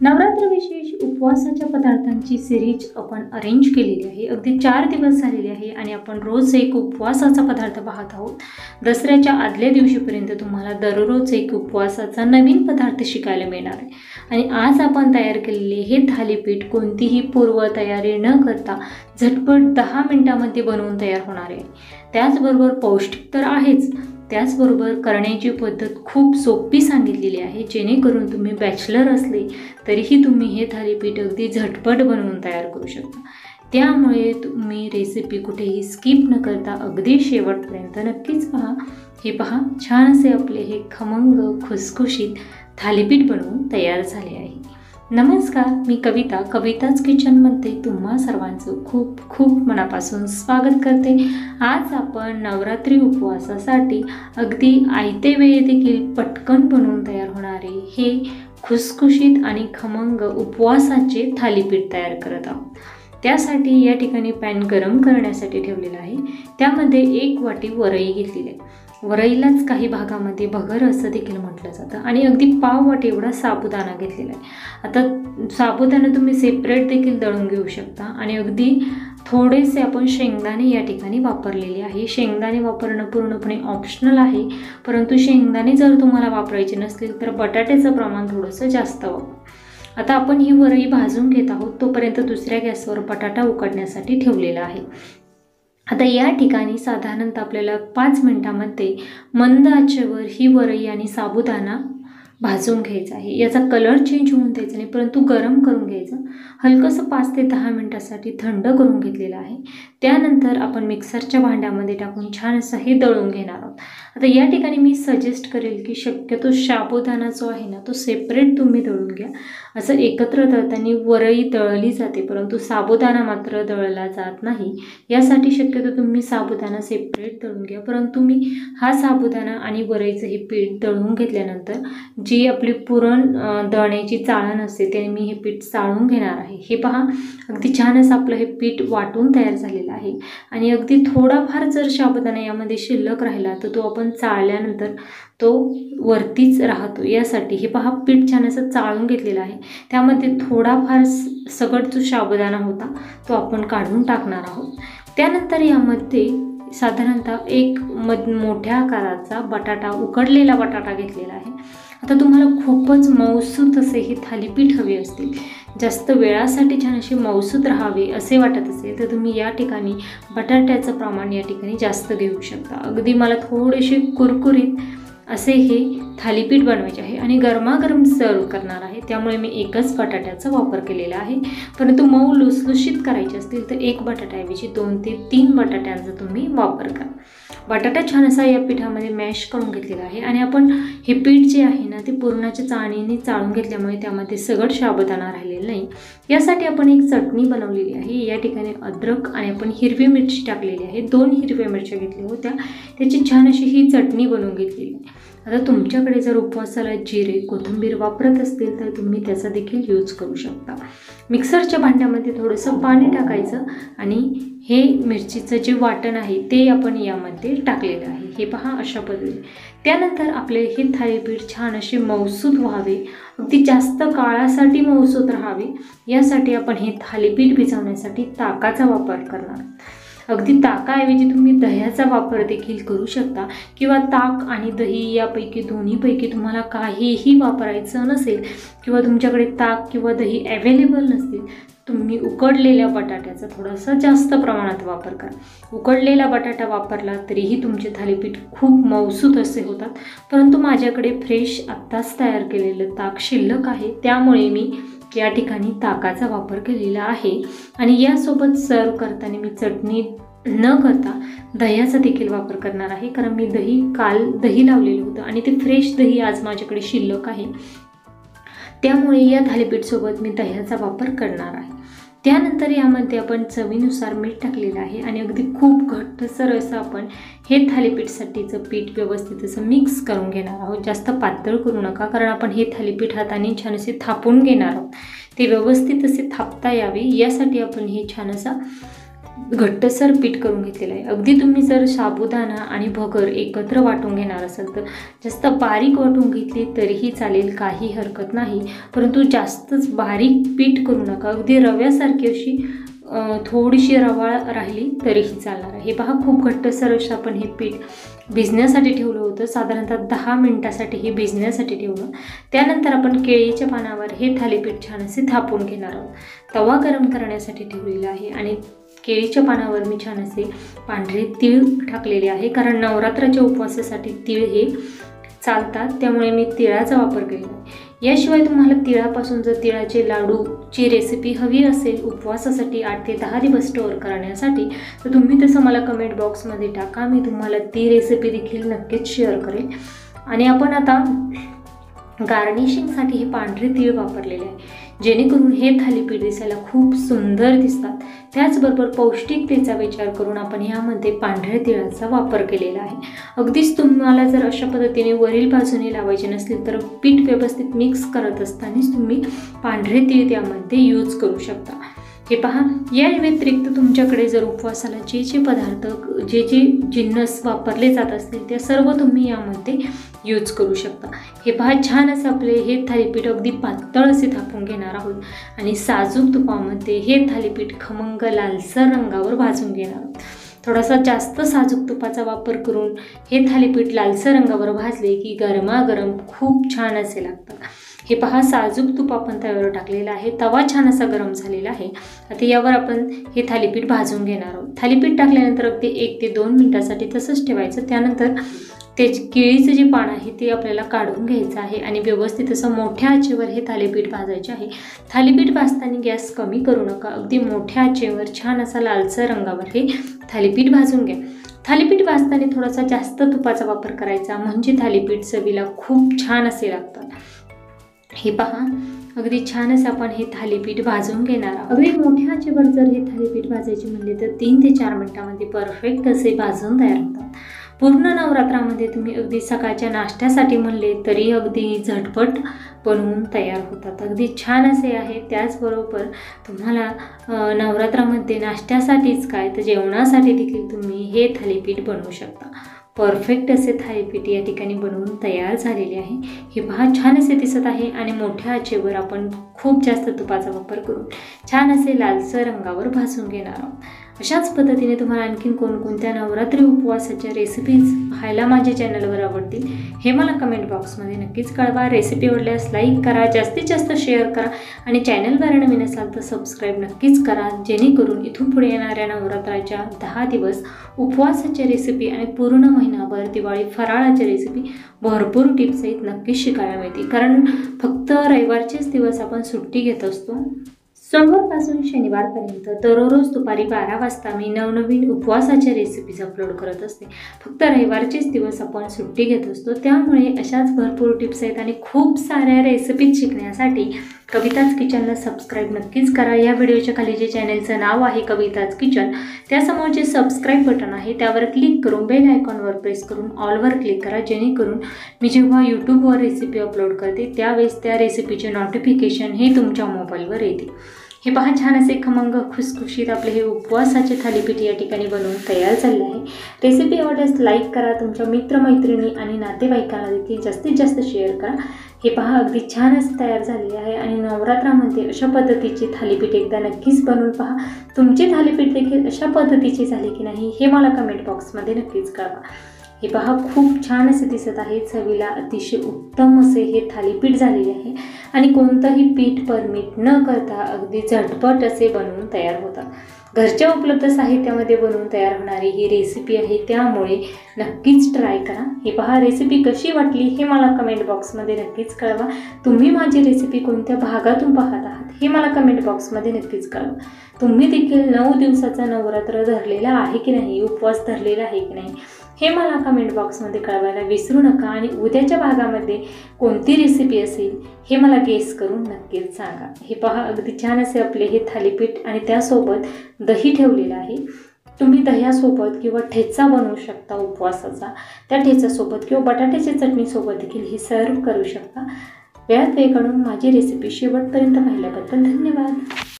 नवरात्र विशेष उपवासाच्या पदार्थांची सिरीज आपण अरेंज केलेली आहे। अगदी 4 दिवस झालेले आहे आणि आपण रोज एक उपवासाचा पदार्थ पाहत आहोत। दसऱ्याच्या आदल्या दिवशीपर्यंत तुम्हाला दररोज एक उपवासाचा नवीन पदार्थ शिकायला मिळणार आहे। आणि आज आपण तयार केलेले हे थालीपीठ कोणतीही पूर्व तयारी न करता झटपट 10 मिनिटांमध्ये बनवून तयार होणार आहे। त्याचबरोबर पौष्टिक तर आहेच, त्याचबरोबर करण्याची पद्धत खूप सोपी सांगितलेली आहे, जेणेकरून तुम्ही बॅचलर असले तरीही तुम्ही हे थालीपीठ अगदी झटपट बनवून तयार करू शकता। त्यामुळे तुम्ही रेसिपी कुठेही स्किप न करता अगदी शेवटपर्यंत नक्कीच पहा। हे पहा, छान असे आपले हे खमंग खुसखुशीत थालीपीठ बनवून तयार झाले आहे। नमस्कार, मी कविता, कविताच किचनमध्ये तुम्हा सर्वांचं खूप खूप मनापासून स्वागत करते। आज आपण नवरात्री उपवासासाठी अगदी आयते वेळी देखील पटकन बनवून तयार होणारे हे खुसखुशीत आणि खमंग उपवासाचे थालीपीठ तयार करत आहोत। त्यासाठी या ठिकाणी पॅन गरम करण्यासाठी ठेवलेला आहे। त्यामध्ये 1 वाटी वरई घेतलेली आहे। वरईलाच काही भागामध्ये भगर असं देखील म्हटलं जातं। आणि अगदी पाव वाटी एवढा साबुदाणा घेतलेला आहे। आता साबुदाणा तुम्ही सेपरेट देखील दळून घेऊ शकता। आणि अगदी थोडेसे आपण शेंगदाणे या ठिकाणी वापरलेले आहे। शेंगदाणे वापरणं पूर्णपणे ऑप्शनल आहे, परंतु शेंगदाणे जर तुम्हाला वापरायचे नसतील तर बटाट्याचं प्रमाण थोडंसं जास्त वापर। आता आपण ही वरई भाजून घेत आहोत, तोपर्यंत दुसऱ्या गॅसवर बटाटा उकडण्यासाठी ठेवलेला आहे। आता या ठिकाणी साधारणतः आपल्याला 5 मिनिटांमध्ये मंद आचेवर ही वरई आणि साबुदाणा भाजून घ्यायचा आहे। याचा कलर चेंज होऊन द्यायचा नाही, परंतु गरम करून घ्यायचं। हलकंसं 5 ते 10 मिनिटांसाठी थंड करून घेतलेलं आहे। त्यानंतर आपण मिक्सरच्या भांड्यामध्ये टाकून छान असं हे दळून घेणार आहोत। आता या ठिकाणी मी सजेस्ट करेल की शक्यतो साबुदाणा जो आहे ना, तो सेपरेट तुम्ही दळून घ्या। असं एकत्र दळताना वरई दळली जाते, परंतु साबुदाणा मात्र दळला जात नाही। यासाठी शक्यतो तुम्ही साबुदाणा सेपरेट दळून घ्या। परंतु मी हा साबुदाणा आणि वरईचं हे पीठ दळून घेतल्यानंतर जी आपली पुरण दळण्याची चाळण असते त्याने मी हे पीठ चाळून घेणार आहे। हे पहा, अगदी छान असं आपलं हे पीठ वाटून तयार झालेलं आहे। आणि अगदी थोडाफार जर साबुदाणा यामध्ये शिल्लक राहिला तर तो आपण चाळल्यानंतर तो वरतीच राहतो। यासाठी हे पहा, पीठ छान असं चाळून घेतलेलं आहे। त्यामध्ये थोडाफार सगळं जो साबुदाणा होता तो आपण काढून टाकणार आहोत। त्यानंतर यामध्ये साधारणतः एक मोठ्या आकाराचा बटाटा, उकडलेला बटाटा घेतलेला आहे। आता तुम्हाला खूपच मऊसूत असे हे थालीपीठ हवे असतील, जास्त वेळासाठी छान असे मऊसूत राहावे असे वाटत असेल तर तुम्ही या ठिकाणी बटाट्याचं प्रमाण या ठिकाणी जास्त घेऊ शकता। अगदी मला थोडेसे कुरकुरीत असे हे थालीपीठ बनवायचे आहे आणि गरमागरम सर्व करणार आहे, त्यामुळे मी एकच बटाट्याचा वापर केलेला आहे। परंतु मऊ लुसलुशीत करायचे असतील तर 1 बटाट्याऐवजी 2 ते 3 बटाट्यांचा तुम्ही वापर करा। बटाटा छान असा या पिठामध्ये मॅश करून घेतलेला आहे। आणि आपण हे पीठ जे आहे ना, ते पुरणाच्या चाळणीने चाळून घेतल्यामुळे त्यामध्ये सगळं साबुदाणा राहिलेला नाही। यासाठी आपण एक चटणी बनवलेली आहे। या ठिकाणी अद्रक आणि आपण हिरवी मिरची टाकलेली आहे। 2 हिरव्या मिरच्या घेतल्या होत्या, त्याची छान अशी ही चटणी बनवून घेतलेली आहे। आता तुमच्याकडे जर उपवासाला जिरे, कोथिंबीर वापरत असतील तर तुम्ही त्याचा देखील यूज करू शकता। मिक्सरच्या भांड्यामध्ये थोडंसं पाणी टाकायचं आणि हे मिरचीचं जे वाटण आहे ते आपण यामध्ये टाकलेलं आहे। हे पहा, अशा पद्धतीने। त्यानंतर आपले हे थालीपीठ छान असे मऊसूत व्हावे, अगदी जास्त काळासाठी मऊसूत राहावे, यासाठी आपण हे थालीपीठ भिजवण्यासाठी ताकाचा वापर करणार। अगदी ताकाऐवजी तुम्ही दह्याचा वापर देखील करू शकता, किंवा ताक आणि दही यापैकी दोन्हीपैकी तुम्हाला काहीही वापरायचं नसेल किंवा तुमच्याकडे ताक किंवा दही अवेलेबल नसतील, तुम्ही उकडलेल्या बटाट्याचा थोडासा जास्त प्रमाणात वापर करा। उकडलेला बटाटा वापरला तरीही तुमचे थालीपीठ खूप मऊसूत असे होतात। परंतु माझ्याकडे फ्रेश आत्ताच तयार केलेलं ताक शिल्लक आहे, त्यामुळे मी या ठिकाणी ताकाचा वापर केलेला आहे। आणि यासोबत सर्व करताना मी चटणी न करता दह्याचा देखील वापर करणार आहे, कारण मी काल दही लावलेलं होतं आणि ते फ्रेश दही आज माझ्याकडे शिल्लक आहे, त्यामुळे या थालीपीठसोबत मी दह्याचा वापर करणार आहे। त्यानंतर यामध्ये आपण चवीनुसार मीठ टाकलेलं आहे आणि अगदी खूप घट्टसर असं आपण हे थालीपीठसाठीचं पीठ व्यवस्थित असं मिक्स करून घेणार आहोत। जास्त पातळ करू नका, कारण आपण हे थालीपीठ हाताने छान असे थापून घेणार आहोत। ते व्यवस्थित असे थापता यावे यासाठी आपण हे छान असा घट्टसर पीठ करून घेतलेलं आहे। अगदी तुम्ही जर साबुदाणा आणि भगर एकत्र वाटून घेणार असाल तर जास्त बारीक वाटून घेतली तरीही चालेल, काही हरकत नाही, परंतु जास्तच बारीक पीठ करू नका। अगदी रव्यासारखी अशी थोडीशी रवाळ राहिली तरीही चालणार आहे। हे पहा, खूप घट्टसर असं आपण हे पीठ भिजण्यासाठी ठेवलं होतं, साधारणतः 10 मिनिटासाठी हे भिजण्यासाठी ठेवलं। त्यानंतर आपण केळीच्या पानावर हे थालीपीठ छान असे थापून घेणार आहोत। तवा गरम करण्यासाठी ठेवलेला आहे आणि केळीच्या पानावर मी छान असे पांढरे तीळ टाकलेले आहे, कारण नवरात्राच्या उपवासासाठी तीळ हे चालतात, त्यामुळे मी तिळाचा वापर केलेला आहे। याशिवाय तुम्हाला तिळापासून जर तिळाचे लाडूची रेसिपी हवी असेल उपवासासाठी 8 ते 10 दिवस स्टोअर करण्यासाठी, तर तुम्ही तसं मला कमेंट बॉक्समध्ये टाका, मी तुम्हाला ती रेसिपी देखील नक्कीच शेअर करेल। आणि आपण आता गार्निशिंगसाठी हे पांढरे तीळ वापरलेले आहे, जेणेकरून हे थालीपीठ दिसायला खूप सुंदर दिसतात। त्याचबरोबर पौष्टिकतेचा विचार करून आपण यामध्ये पांढऱ्या तिळाचा वापर केलेला आहे। अगदीच तुम्हाला जर अशा पद्धतीने वरील बाजूने लावायचे नसतील तर पीठ व्यवस्थित मिक्स करत असतानाच तुम्ही पांढरे तीळ त्यामध्ये यूज करू शकता। हे पहा, या व्यतिरिक्त तुमच्याकडे जर उपवासाला जे जे पदार्थ जे जिन्नस वापरले जात असतील ते सर्व तुम्ही यामध्ये यूज करू शकता। हे पहा, छान असं आपले हे थालीपीठ अगदी पातळ असे थापून घेणार आहोत आणि साजूक तुपामध्ये हे थालीपीठ खमंग लालसर रंगावर भाजून घेणार आहोत। थोडासा जास्त साजूक तुपाचा वापर करून हे थालीपीठ लालसर रंगावर भाजले की गरमागरम खूप छान असे लागतात। हे पहा, साजूक तूप आपण तव्यावर टाकलेलं आहे, तवा छान असा गरम झालेला आहे। आता यावर आपण हे थालीपीठ भाजून घेणार आहोत। थालीपीठ टाकल्यानंतर अगदी 1 ते 2 मिनिटासाठी तसंच ठेवायचं। त्यानंतर ते केळीचं जे पान आहे ते आपल्याला काढून घ्यायचं आहे आणि व्यवस्थित असं मोठ्या आचेवर हे थालीपीठ भाजायचे आहे। थालीपीठ भाजताना गॅस कमी करू नका, अगदी मोठ्या आचेवर छान असा लालसर रंगावर हे थालीपीठ भाजून घ्या। थालीपीठ भाजताना थोडासा जास्त तुपाचा वापर करायचा, म्हणजे थालीपीठ चवीला खूप छान असे लागतात। हे पहा, अगदी छान असं आपण हे थालीपीठ भाजून घेणार आहोत। अगदी मोठ्या आचेवर जर हे थालीपीठ भाजायचे म्हणले तर 3 ते 4 मिनिटांमध्ये परफेक्ट असे भाजून तयार होतात। पूर्ण नवरात्रामध्ये तुम्ही अगदी सकाळच्या नाश्त्यासाठी म्हणले तरी अगदी झटपट बनवून तयार होतात, अगदी छान असे आहे। त्याचबरोबर तुम्हाला नवरात्रामध्ये नाश्त्यासाठीच काय तर जेवणासाठी देखील तुम्ही हे थालीपीठ बनवू शकता। परफेक्ट असे थालीपीठ या ठिकाणी बनवून तयार झालेले आहे। हे पहा, छान असे दिसत आहे आणि मोठ्या आचेवर आपण खूप जास्त तुपाचा वापर करून छान असे लालसर रंगावर भाजून घेणार आहोत। अशाच पद्धतीने तुम्हाला आणखीन कोणकोणत्या नवरात्री उपवासाच्या रेसिपीज पाहायला माझ्या चॅनलवर आवडतील हे मला कमेंट बॉक्समध्ये नक्कीच कळवा। रेसिपी आवडल्यास लाईक करा, जास्तीत जास्त शेअर करा आणि चॅनलवर नवीन असाल तर सबस्क्राईब नक्कीच करा, जेणेकरून इथून पुढे येणाऱ्या नवरात्राच्या 10 दिवस उपवासाच्या रेसिपी आणि पूर्ण महिनाभर दिवाळी फराळाच्या रेसिपी भरपूर टिप्ससहित नक्कीच शिकायला मिळतील, कारण फक्त रविवारचेच दिवस आपण सुट्टी घेत असतो। सोमवारपासून शनिवारपर्यंत दररोज दुपारी 12 वाजता मी नवनवीन उपवासाच्या रेसिपीज अपलोड करत असते। फक्त रविवारचेच दिवस आपण सुट्टी घेत असतो, त्यामुळे अशाच भरपूर टिप्स आहेत आणि खूप साऱ्या रेसिपीज शिकण्यासाठी कविताज किचनला सबस्क्राईब नक्कीच करा। या व्हिडिओच्या खाली जे चॅनलचं नाव आहे कविताज किचन, त्यासमोर जे सबस्क्राईब बटन आहे त्यावर क्लिक करून बेल आयकॉनवर प्रेस करून ऑलवर क्लिक करा, जेणेकरून मी जेव्हा यूट्यूबवर रेसिपी अपलोड करते त्यावेळेस त्या रेसिपीचे नोटिफिकेशन हे तुमच्या मोबाईलवर येते। हे पहा, छान असे खमंग खुसखुशीत आपले हे उपवासाचे थालीपीठ या ठिकाणी बनवून तयार झाले आहे। रेसिपी आवडल्यास लाईक करा, तुमच्या मित्रमैत्रिणी आणि नातेवाईकांना देखील जास्तीत जास्त शेअर करा। हे पहा, अगदी छान असे तयार झाले आहे आणि नवरात्रामध्ये अशा पद्धतीचे थालीपीठ एकदा नक्कीच बनवून पहा। तुमचे थालीपीठ देखील अशा पद्धतीचे झाले की नाही हे मला कमेंट बॉक्समध्ये नक्कीच कळवा। हे पहा, खूप छान असे दिसत आहे, चवीला अतिशय उत्तम असे हे थालीपीठ झालेले आहे आणि कोणतंही पीठ परमिट न करता अगदी झटपट असे बनवून तयार होतात। घरच्या उपलब्ध साहित्यामध्ये बनवून तयार होणारी ही रेसिपी आहे, त्यामुळे नक्कीच ट्राय करा। हे पहा, रेसिपी कशी वाटली हे मला कमेंट बॉक्समध्ये नक्कीच कळवा। तुम्ही माझी रेसिपी कोणत्या भागातून पाहत आहात हे मला कमेंट बॉक्समध्ये नक्कीच कळवा। तुम्ही देखील 9 दिवसाचा नवरात्र धरलेला आहे की नाही, उपवास धरलेला आहे की नाही हे मला कमेंट बॉक्समध्ये कळवायला विसरू नका आणि उद्याच्या भागामध्ये कोणती रेसिपी असेल हे मला गेस करून नक्कीच सांगा। हे पहा, अगदी छान असे आपले हे थालीपीठ आणि त्यासोबत दही ठेवलेलं आहे। तुम्ही दह्यासोबत किंवा ठेचा बनवू शकता उपवासाचा, त्या ठेच्यासोबत किंवा बटाट्याच्या चटणीसोबत देखील हे सर्व करू शकता। वेळात वेळ काढून माझी रेसिपी शेवटपर्यंत पाहिल्याबद्दल धन्यवाद।